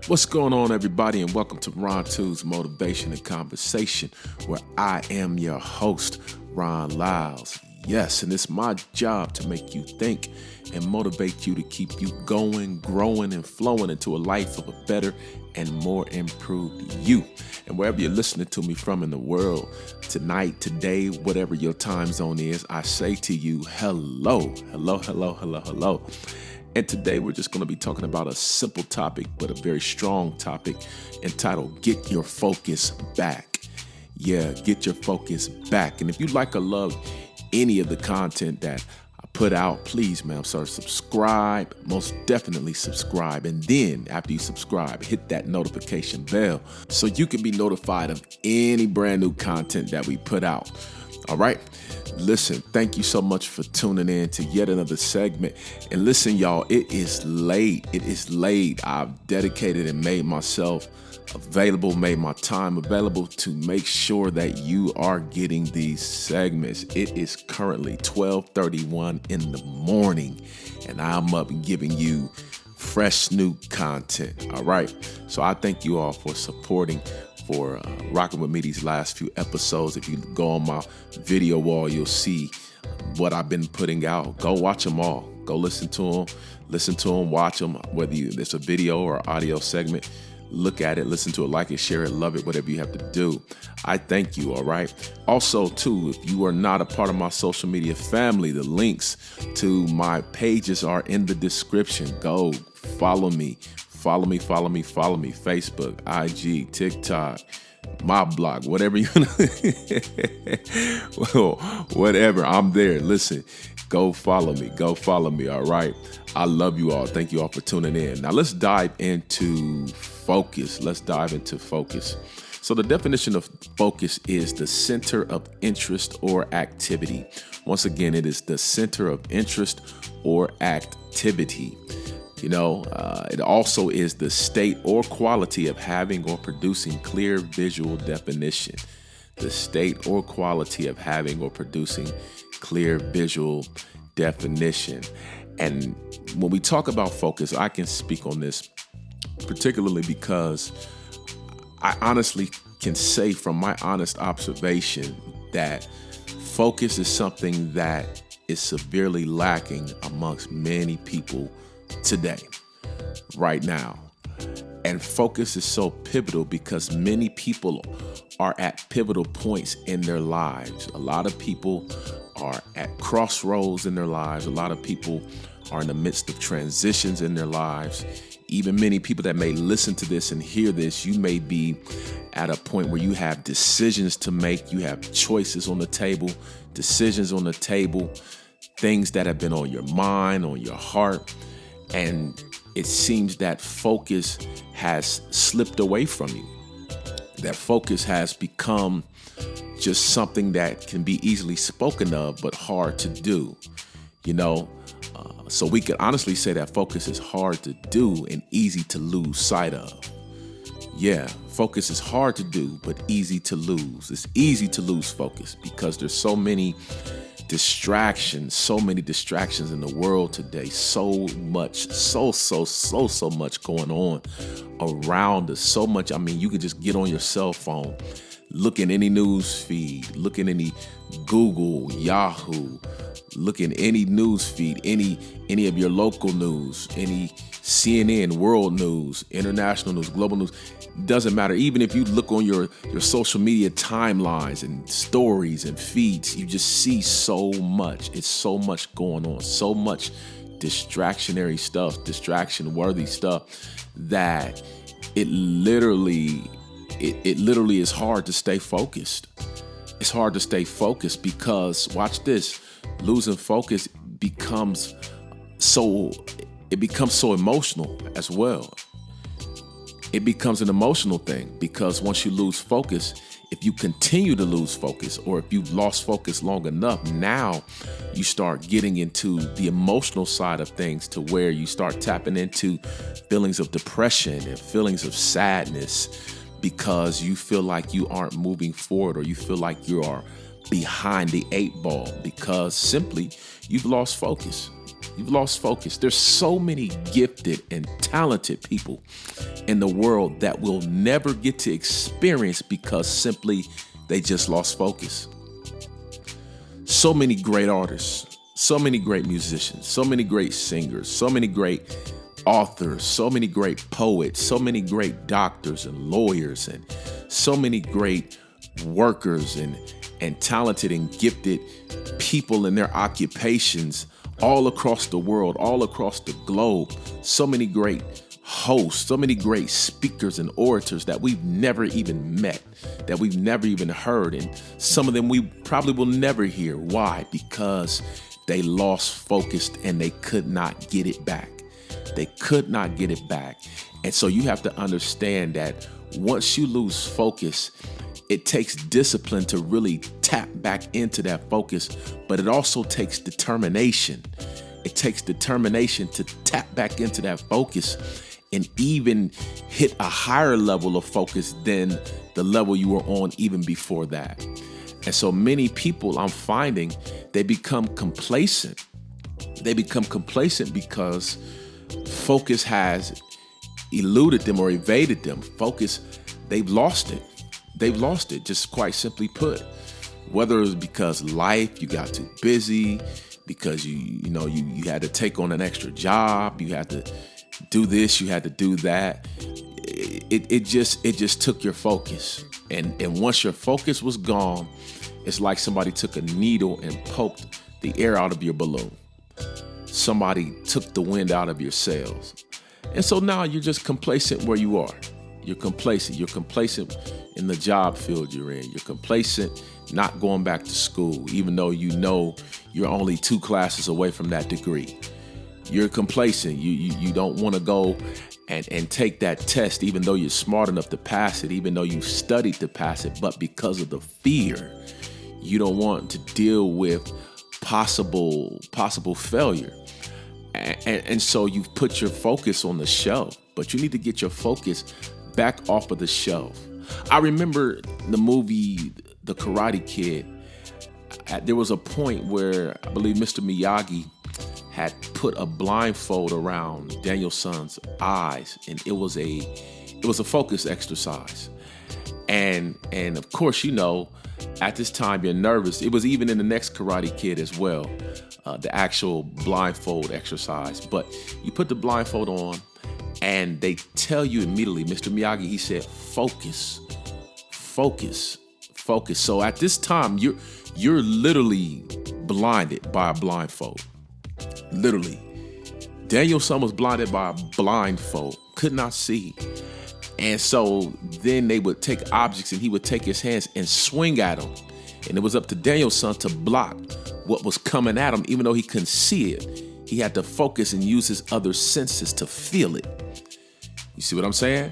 What's going on, everybody, and welcome to Ron 2's Motivation and Conversation, where I am your host, Ron Lyles. Yes, and it's my job to make you think and motivate you to keep you going, growing, and flowing into a life of a better and more improved you. And wherever you're listening to me from in the world, tonight, today, whatever your time zone is, I say to you, hello, hello, hello, hello, hello. And today we're just going to be talking about a simple topic, but a very strong topic entitled Get Your Focus Back. Yeah, get your focus back. And if you like or love any of the content that I put out, please, subscribe. Most definitely subscribe. And then after you subscribe, hit that notification bell so you can be notified of any brand new content that we put out. All right. Listen, thank you so much for tuning in to yet another segment. And listen, y'all, it is late. It is late. I've dedicated and made myself available, made my time available to make sure that you are getting these segments. It is currently 12:31 in the morning, and I'm up giving you fresh new content. All right. So I thank you all for supporting, for rocking with me these last few episodes. If you go on my video wall, you'll see what I've been putting out. Go watch them all. Go listen to them, watch them, whether it's a video or audio segment. Look at it, listen to it, like it, share it, love it, whatever you have to do. I thank you, all right? Also, too, if you are not a part of my social media family, the links to my pages are in the description. Go follow me. Follow me. Facebook, IG, TikTok, my blog, whatever you well, whatever. I'm there. Listen, go follow me. All right. I love you all. Thank you all for tuning in. Now let's dive into focus. So the definition of focus is the center of interest or activity. Once again, it is the center of interest or activity. It also is the state or quality of having or producing clear visual definition. The state or quality of having or producing clear visual definition. And when we talk about focus, I can speak on this particularly because I honestly can say from my honest observation that focus is something that is severely lacking amongst many people today, right now. And focus is so pivotal because many people are at pivotal points in their lives. A lot of people are at crossroads in their lives. A lot of people are in the midst of transitions in their lives. Even many people that may listen to this and hear this, you may be at a point where you have decisions to make. You have choices on the table, decisions on the table, things that have been on your mind, on your heart. And it seems that focus has slipped away from you. That focus has become just something that can be easily spoken of, but hard to do. So we could honestly say that focus is hard to do and easy to lose sight of. Yeah, focus is hard to do, but easy to lose. It's easy to lose focus because there's so many distractions in the world today. So much going on around us. So much. I mean, you could just get on your cell phone, look in any news feed, look in any Google, Yahoo, look in any news feed, any of your local news, any CNN, world news, international news, global news. Doesn't matter. Even if you look on your social media timelines and stories and feeds, you just see so much. It's so much going on, so much distraction-worthy stuff that it literally is hard to stay focused. It's hard to stay focused because, watch this, losing focus becomes so emotional as well. It becomes an emotional thing because once you lose focus, if you continue to lose focus or if you've lost focus long enough, now you start getting into the emotional side of things to where you start tapping into feelings of depression and feelings of sadness because you feel like you aren't moving forward or you feel like you are behind the eight ball because simply you've lost focus. You've lost focus. There's so many gifted and talented people in the world that will never get to experience because simply they just lost focus. So many great artists, so many great musicians, so many great singers, so many great authors, so many great poets, so many great doctors and lawyers, and so many great workers and talented and gifted people in their occupations all across the world, all across the globe. So many great hosts, so many great speakers and orators that we've never even met, that we've never even heard. And some of them we probably will never hear. Why? Because they lost focus and they could not get it back. They could not get it back. And so you have to understand that once you lose focus, it takes discipline to really tap back into that focus, but it also takes determination. It takes determination to tap back into that focus and even hit a higher level of focus than the level you were on even before that. And so many people, I'm finding, they become complacent. They become complacent because focus has eluded them or evaded them. Focus, they've lost it. They've lost it, just quite simply put. Whether it's because life, you got too busy, because you had to take on an extra job, you had to do this, you had to do that. It just took your focus. And once your focus was gone, it's like somebody took a needle and poked the air out of your balloon. Somebody took the wind out of your sails. And so now you're just complacent where you are. You're complacent. You're complacent in the job field you're in. You're complacent not going back to school, even though you know you're only 2 classes away from that degree. You're complacent. You don't want to go and take that test, even though you're smart enough to pass it, even though you've studied to pass it. But because of the fear, you don't want to deal with possible failure. And so you've put your focus on the shelf, but you need to get your focus back off of the shelf. I remember the movie The Karate Kid. There was a point where I believe Mr. Miyagi had put a blindfold around Daniel-san's eyes, and it was a focus exercise. And of course, at this time you're nervous. It was even in the next Karate Kid as well, the actual blindfold exercise. But you put the blindfold on, and they tell you immediately, Mr. Miyagi, he said, focus. So at this time, you're literally blinded by a blindfold. Literally. Daniel-san was blinded by a blindfold, could not see. And so then they would take objects and he would take his hands and swing at them. And it was up to Daniel-san to block what was coming at him, even though he couldn't see it. He had to focus and use his other senses to feel it. You see what I'm saying?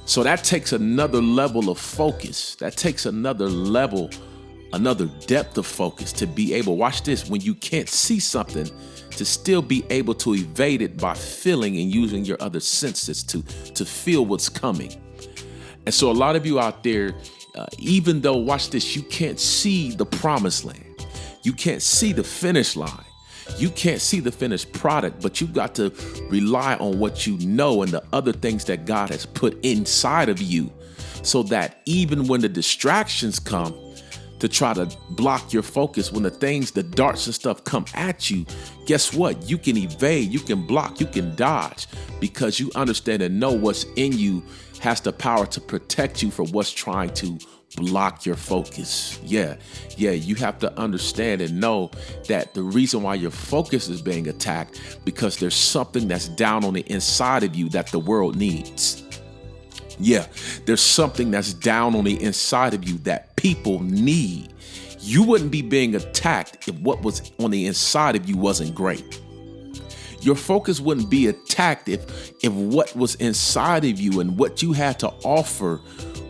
So that takes another level of focus. That takes another level, another depth of focus to be able, watch this, when you can't see something, to still be able to evade it by feeling and using your other senses to feel what's coming. And so a lot of you out there, even though, watch this, you can't see the promised land. You can't see the finish line. You can't see the finished product, but you've got to rely on what you know and the other things that God has put inside of you, so that even when the distractions come to try to block your focus, when the darts and stuff come at you, guess what? You can evade, you can block, you can dodge, because you understand and know what's in you has the power to protect you from what's trying to block your focus. Yeah, you have to understand and know that the reason why your focus is being attacked, because there's something that's down on the inside of you that the world needs. Yeah, there's something that's down on the inside of you that people need. You wouldn't be being attacked if what was on the inside of you wasn't great. Your focus wouldn't be attacked if what was inside of you and what you had to offer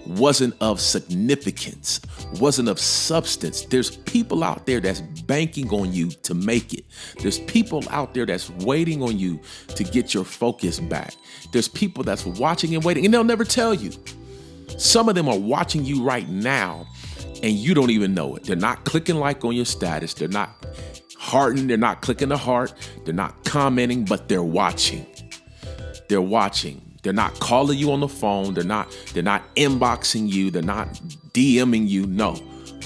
wasn't of significance, wasn't of substance. There's people out there that's banking on you to make it. There's people out there that's waiting on you to get your focus back. There's people that's watching and waiting, and they'll never tell you. Some of them are watching you right now, and you don't even know it. They're not clicking like on your status. They're not hearting, they're not clicking the heart, they're not commenting, but they're watching. They're watching. They're not calling you on the phone. They're not inboxing you. They're not DMing you. No.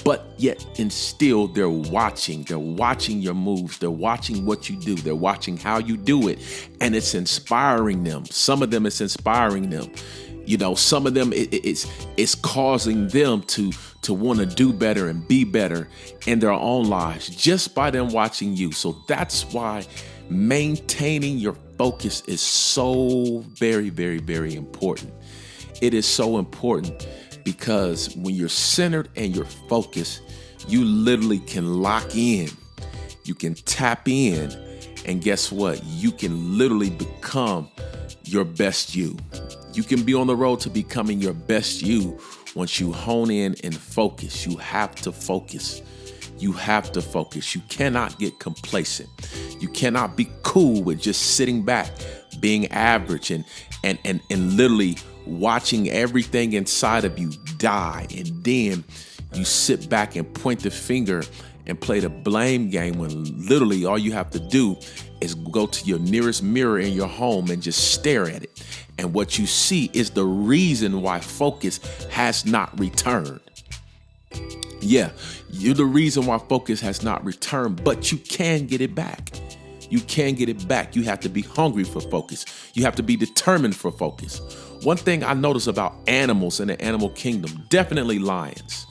But yet and still they're watching. They're watching your moves. They're watching what you do. They're watching how you do it. And it's inspiring them. Some of them it's inspiring them. You know, some of them it's causing them to want to do better and be better in their own lives just by them watching you. So that's why maintaining your focus is so very, very, very important. It is so important because when you're centered and you're focused, you literally can lock in. You can tap in, and guess what? You can literally become your best you. You can be on the road to becoming your best you once you hone in and focus. You have to focus. You have to focus. You cannot get complacent. You cannot be cool with just sitting back, being average and literally watching everything inside of you die. And then you sit back and point the finger and play the blame game when literally all you have to do is go to your nearest mirror in your home and just stare at it. And what you see is the reason why focus has not returned. Yeah, you're the reason why focus has not returned, but you can get it back. You can get it back. You have to be hungry for focus. You have to be determined for focus. One thing I notice about animals in the animal kingdom, definitely lions,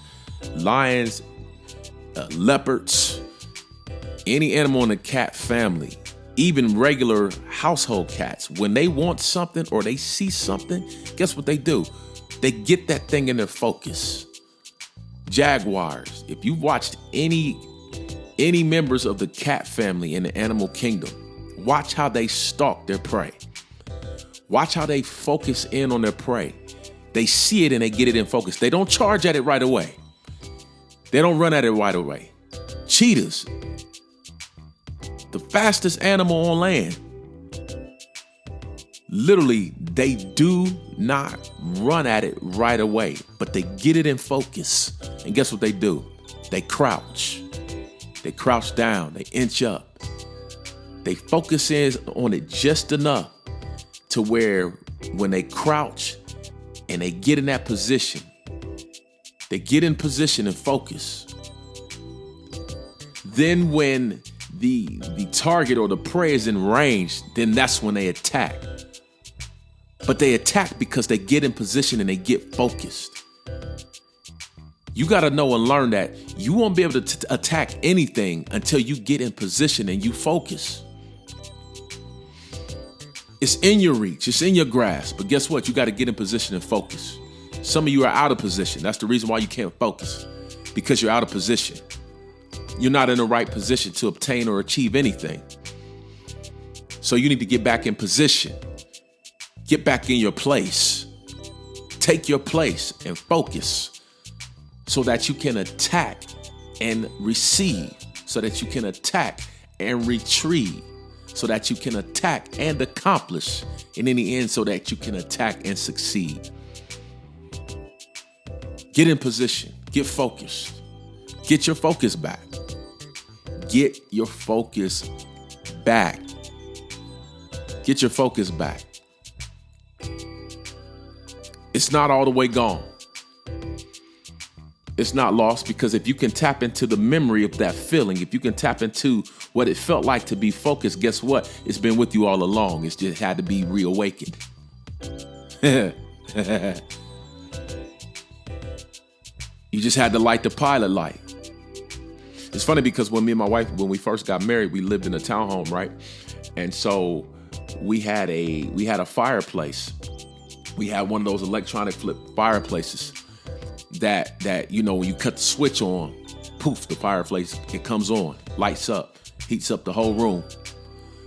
leopards, any animal in the cat family, even regular household cats, when they want something or they see something, guess what they do? They get that thing in their focus. Jaguars, if you've watched any members of the cat family in the animal kingdom, watch how they stalk their prey. Watch how they focus in on their prey. They see it and they get it in focus. They don't charge at it right away. They don't run at it right away. Cheetahs, the fastest animal on land, literally, they do not run at it right away, but they get it in focus. And guess what they do? They crouch. They crouch down. They inch up. They focus in on it just enough to where when they crouch and they get in that position, they get in position and focus. Then when the target or the prey is in range, then that's when they attack. But they attack because they get in position and they get focused. You got to know and learn that you won't be able to attack anything until you get in position and you focus. It's in your reach. It's in your grasp. But guess what? You got to get in position and focus. Some of you are out of position. That's the reason why you can't focus, because you're out of position. You're not in the right position to obtain or achieve anything. So you need to get back in position. Get back in your place. Take your place and focus so that you can attack and receive, so that you can attack and retrieve, so that you can attack and accomplish, and in the end, so that you can attack and succeed. Get in position. Get focused. Get your focus back. Get your focus back. Get your focus back. It's not all the way gone. It's not lost, because if you can tap into the memory of that feeling, if you can tap into what it felt like to be focused, guess what? It's been with you all along. It's just had to be reawakened. You just had to light the pilot light. It's funny because when me and my wife, when we first got married, we lived in a townhome, right? And so we had a fireplace. We had one of those electronic flip fireplaces that you know, when you cut the switch on, poof, the fireplace, it comes on, lights up, heats up the whole room.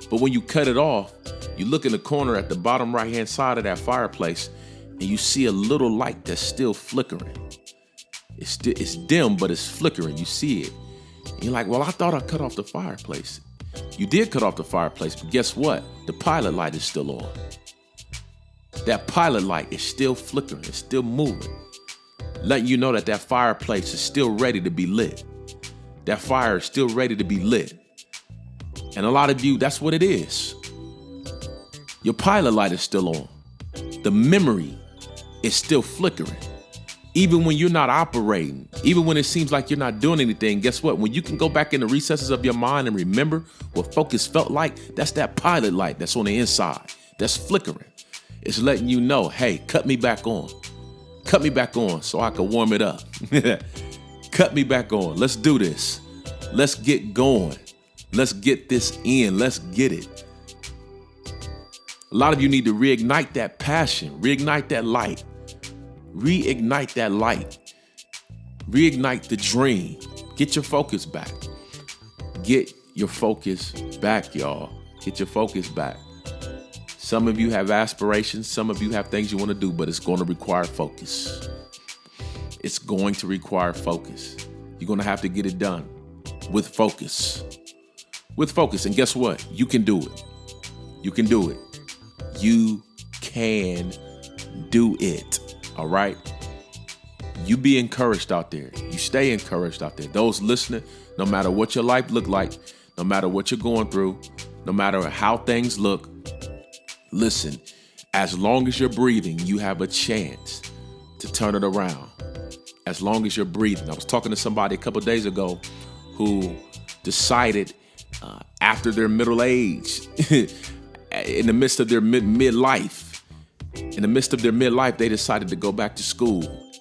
But when you cut it off, you look in the corner at the bottom right-hand side of that fireplace, and you see a little light that's still flickering. It's dim, but it's flickering. You see it. And you're like, well, I thought I cut off the fireplace. You did cut off the fireplace, but guess what? The pilot light is still on. That pilot light is still flickering. It's still moving, letting you know that fireplace is still ready to be lit. That fire is still ready to be lit. And a lot of you, that's what it is. Your pilot light is still on. The memory is still flickering. Even when you're not operating, even when it seems like you're not doing anything, guess what? When you can go back in the recesses of your mind and remember what focus felt like, that's that pilot light that's on the inside, that's flickering. It's letting you know, hey, cut me back on. Cut me back on so I can warm it up. Cut me back on. Let's do this. Let's get going. Let's get this in. Let's get it. A lot of you need to reignite that passion, reignite that light. Reignite that light. Reignite the dream. Get your focus back. Get your focus back, y'all. Get your focus back. Some of you have aspirations. Some of you have things you want to do, but it's going to require focus. It's going to require focus. You're going to have to get it done with focus. With focus. And guess what? You can do it. You can do it. You can do it. All right? You be encouraged out there. You stay encouraged out there. Those listening, no matter what your life look like, no matter what you're going through, no matter how things look, listen, as long as you're breathing, you have a chance to turn it around. As long as you're breathing. I was talking to somebody a couple of days ago who decided after their middle age, in the midst of their midlife, they decided to go back to school.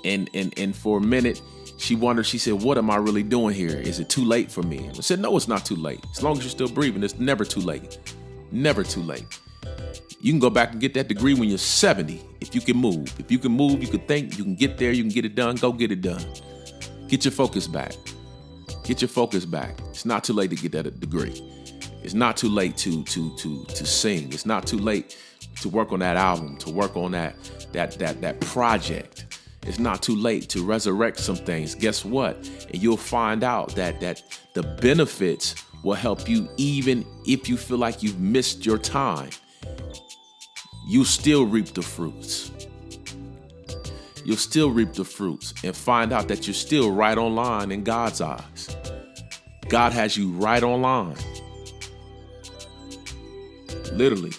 And for a minute, she wondered, she said, what am I really doing here? Is it too late for me? I said, no, it's not too late. As long as you're still breathing, it's never too late. Never too late. You can go back and get that degree when you're 70. If you can move. If you can move, you can think, you can get there, you can get it done, go get it done. Get your focus back. Get your focus back. It's not too late to get that degree. It's not too late to sing. It's not too late to work on that album, to work on that project. It's not too late to resurrect some things. Guess what? And you'll find out that the benefits will help you even if you feel like you've missed your time. You still reap the fruits. You'll still reap the fruits and find out that you're still right on line in God's eyes. God has you right on line. Literally.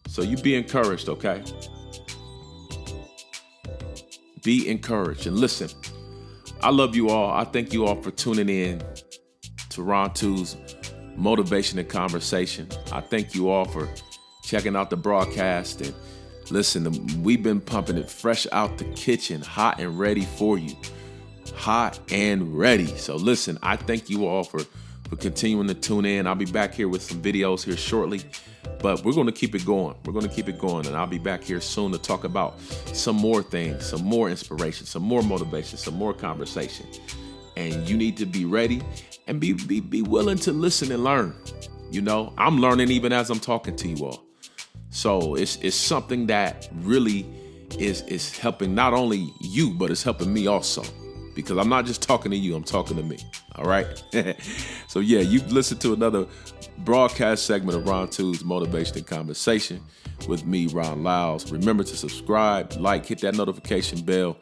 So you be encouraged, okay? Be encouraged. And listen, I love you all. I thank you all for tuning in to Ron 2's Motivation and Conversation. I thank you all for checking out the broadcast. And listen, we've been pumping it fresh out the kitchen, hot and ready for you. Hot and ready. So listen, I thank you all for continuing to tune in. I'll be back here with some videos here shortly, but we're going to keep it going. We're going to keep it going, and I'll be back here soon to talk about some more things, some more inspiration, some more motivation, some more conversation. And you need to be ready and be willing to listen and learn. You know, I'm learning even as I'm talking to you all. So it's something that really is helping not only you, but it's helping me also. Because I'm not just talking to you, I'm talking to me. All right? So yeah, you've listened to another broadcast segment of Ron 2's Motivation and Conversation with me, Ron Lyles. Remember to subscribe, like, hit that notification bell,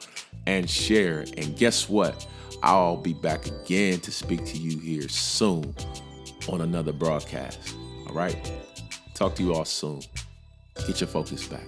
and share. And guess what? I'll be back again to speak to you here soon on another broadcast. All right? Talk to you all soon. Get your focus back.